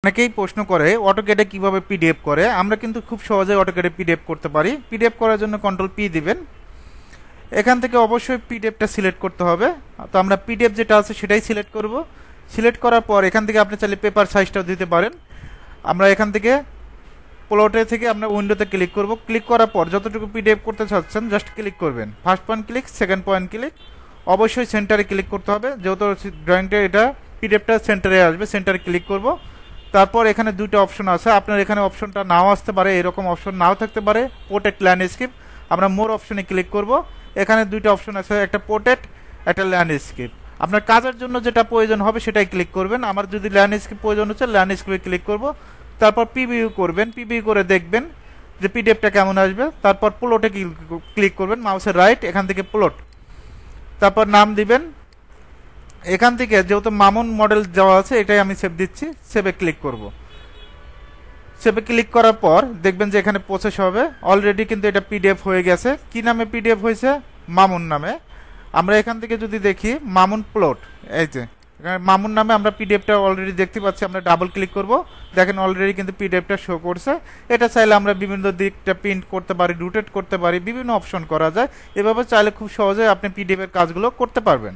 অনেকেই প্রশ্ন করে অটোক্যাডে কিভাবে পিডিএফ করে। আমরা কিন্তু খুব সহজে অটোক্যাডে পিডিএফ করতে পারি। পিডিএফ করার জন্য কন্ট্রোল পি দিবেন। এখান থেকে অবশ্যই পিডিএফটা সিলেক্ট করতে হবে। তো আমরা পিডিএফ যেটা আছে সেটাই সিলেক্ট করব। সিলেক্ট করার পর এখান থেকে আপনি চাইলে পেপার সাইজটাও দিতে পারেন। আমরা এখান থেকে প্লটে থেকে আমরা উইন্ডোতে ক্লিক করব। ক্লিক করার পর যতটুকু পিডিএফ করতে চাচ্ছেন জাস্ট ক্লিক করবেন। First point click, second point click, অবশ্যই সেন্টারে ক্লিক করতে হবে। যেহেতু ড্রয়িংটা এটা পিডিএফটা সেন্টারে আসবে, সেন্টারে ক্লিক করব। তারপর এখানে দুইটা অপশন আছে। আপনার এখানে অপশনটা নাও আসতে পারে, এরকম অপশন নাও থাকতে পারে। পোর্ট্রেট ল্যান্ডস্কেপ, আমরা মোর অপশনে ক্লিক করব। এখানে দুইটা অপশন আছে, একটা পোর্ট্রেট, একটা ল্যান্ডস্কেপ। আপনার কাজের জন্য যেটা প্রয়োজন হবে সেটাই ক্লিক করবেন। আমার যদি ল্যান্ডস্কেপ প্রয়োজন হচ্ছে ল্যান্ডস্কেপে ক্লিক করব। তারপর প্রিভিউ করবেন। প্রিভিউ করে দেখবেন যে পিডিএফটা কেমন আসবে। তারপর প্লটে ক্লিক করবেন, মাউসের রাইট, এখান থেকে প্লট, তারপর নাম দিবেন। এখান থেকে যেহেতু মামুন মডেল দেওয়া আছে এটাই আমি সেভ দিচ্ছি। সেভে ক্লিক করব। সেভে ক্লিক করার পর দেখবেন যে এখানে প্রসেস হবে। অলরেডি কিন্তু এটা পিডিএফ হয়ে গেছে। কি নামে পিডিএফ হয়েছে? মামুন নামে। আমরা এখান থেকে যদি দেখি মামুন প্লট, এই যে মামুন নামে আমরা পিডিএফটা অলরেডি দেখতে পাচ্ছি। আমরা ডাবল ক্লিক করব, দেখেন অলরেডি কিন্তু পিডিএফটা শো করছে। এটা চাইলে আমরা বিভিন্ন দিকটা প্রিন্ট করতে পারি, রোটেট করতে পারি, বিভিন্ন অপশন করা যায়। এভাবে চাইলে খুব সহজে আপনি পিডিএফ এর কাজগুলো করতে পারবেন।